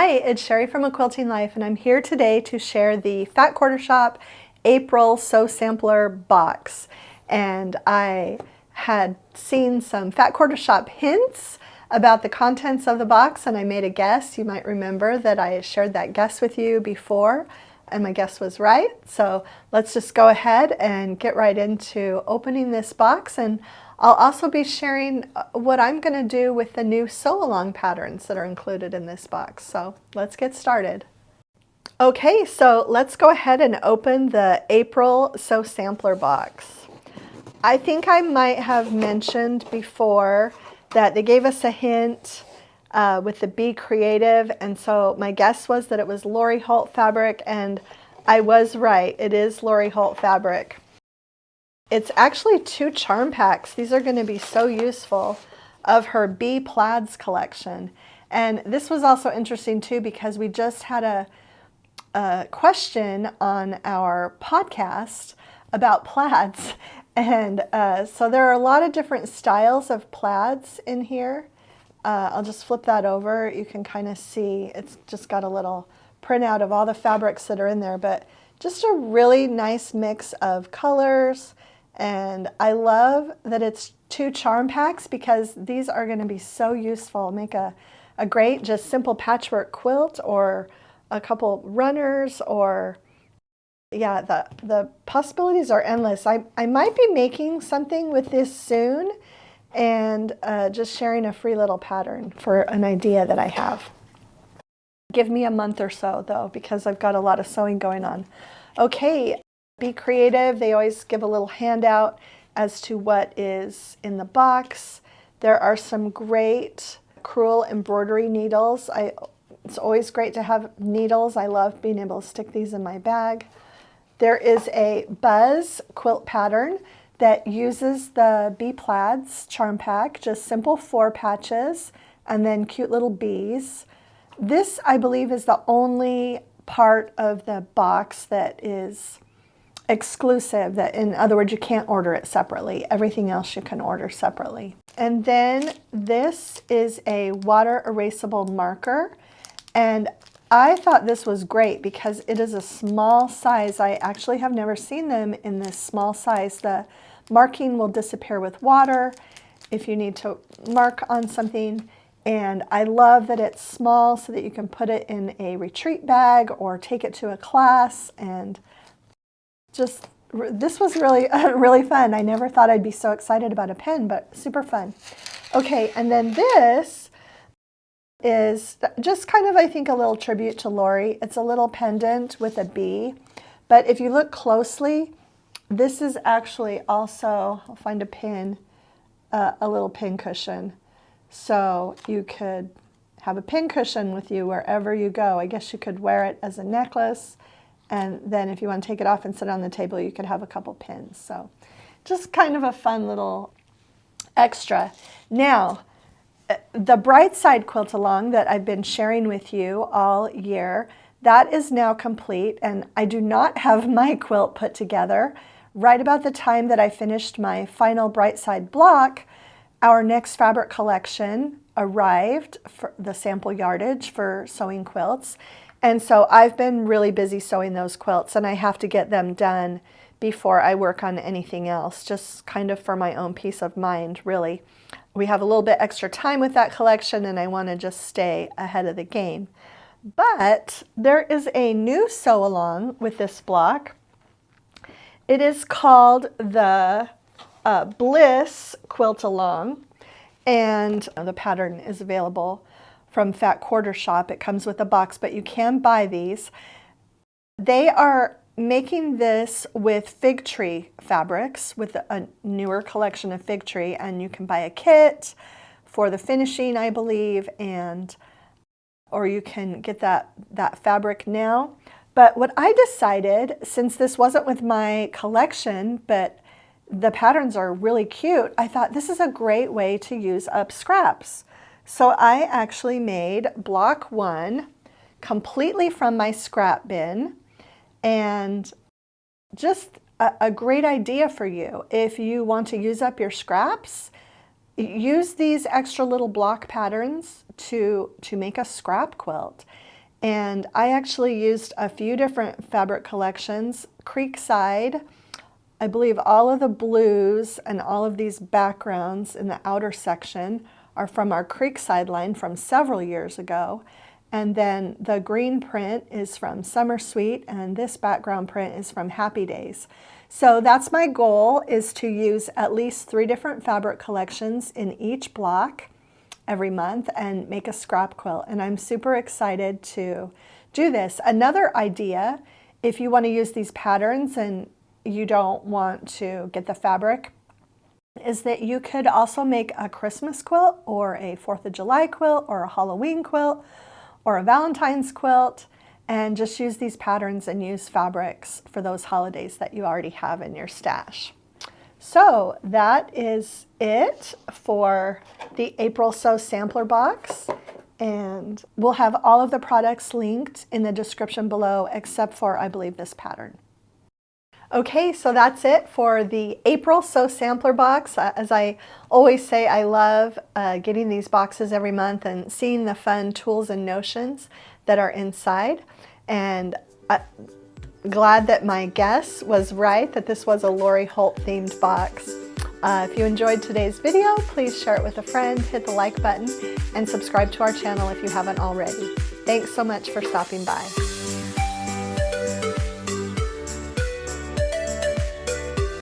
Hi, it's Sherri from A Quilting Life, and I'm here today to share the Fat Quarter Shop April Sew Sampler box. And I had seen some Fat Quarter Shop hints about the contents of the box, and I made a guess. You might remember that I shared that guess with you before, and my guess was right. So let's just go ahead and get right into opening this box, and I'll also be sharing what I'm going to do with the new sew along patterns that are included in this box. So let's get started. Okay, so let's go ahead and open the April Sew Sampler box. I think I might have mentioned before that they gave us a hint with the Be Creative, and so my guess was that it was Lori Holt fabric, and I was right. It is Lori Holt fabric. It's actually 2 charm packs. These are going to be so useful of her Bee Plaids collection. And this was also interesting too because we just had a question on our podcast about plaids. And so there are a lot of different styles of plaids in here. I'll just flip that over. You can kind of see it's just got a little printout of all the fabrics that are in there, but just a really nice mix of colors. And I love that it's 2 charm packs because these are going to be so useful. Make a great just simple patchwork quilt or a couple runners, or yeah, the possibilities are endless. I might be making something with this soon and just sharing a free little pattern for an idea that I have. Give me a month or so though, because I've got a lot of sewing going on. Okay. Be Creative, they always give a little handout as to what is in the box. There are some great crewel embroidery needles. It's always great to have needles. I love being able to stick these in my bag. There is a Buzz quilt pattern that uses the Bee Plaids charm pack, just simple 4 patches and then cute little bees. This, I believe, is the only part of the box that is exclusive, that in other words you can't order it separately. Everything else you can order separately. And then this is a water erasable marker, and I thought this was great because it is a small size. I actually have never seen them in this small size. The marking will disappear with water if you need to mark on something, and I love that it's small so that you can put it in a retreat bag or take it to a class. And just, this was really, really fun. I never thought I'd be so excited about a pen, but super fun. Okay, and then this is just kind of, I think, a little tribute to Lori. It's a little pendant with a bee, but if you look closely, this is actually also, I'll find a pin, a little pin cushion. So you could have a pin cushion with you wherever you go. I guess you could wear it as a necklace. And then if you want to take it off and sit on the table, you could have a couple pins. So just kind of a fun little extra. Now, the Bright Side Quilt Along that I've been sharing with you all year, that is now complete. And I do not have my quilt put together. Right about the time that I finished my final Bright Side block, our next fabric collection arrived for the sample yardage for sewing quilts. And so I've been really busy sewing those quilts, and I have to get them done before I work on anything else, just kind of for my own peace of mind, really. We have a little bit extra time with that collection, and I want to just stay ahead of the game. But there is a new sew along with this block. It is called the Bliss Quilt Along, and the pattern is available from Fat Quarter Shop. It comes with a box, but you can buy these. They are making this with fig tree fabrics, with a newer collection of fig tree, and you can buy a kit for the finishing, I believe, or you can get that fabric now. But what I decided, since this wasn't with my collection, but the patterns are really cute, I thought this is a great way to use up scraps. So I actually made block 1 completely from my scrap bin, and just a great idea for you. If you want to use up your scraps, use these extra little block patterns to make a scrap quilt. And I actually used a few different fabric collections. Creekside, I believe all of the blues and all of these backgrounds in the outer section are from our Creekside line from several years ago. And then the green print is from Summer Sweet, and this background print is from Happy Days. So that's my goal, is to use at least 3 different fabric collections in each block every month and make a scrap quilt. And I'm super excited to do this. Another idea, if you want to use these patterns and you don't want to get the fabric, is that you could also make a Christmas quilt or a 4th of July quilt or a Halloween quilt or a Valentine's quilt, and just use these patterns and use fabrics for those holidays that you already have in your stash. So that is it for the April Sew Sampler Box, and we'll have all of the products linked in the description below except for, I believe, this pattern. Okay, so that's it for the April Sew Sampler Box. As I always say, I love getting these boxes every month and seeing the fun tools and notions that are inside. And glad that my guess was right, that this was a Lori Holt themed box. If you enjoyed today's video, please share it with a friend, hit the like button, and subscribe to our channel if you haven't already. Thanks so much for stopping by.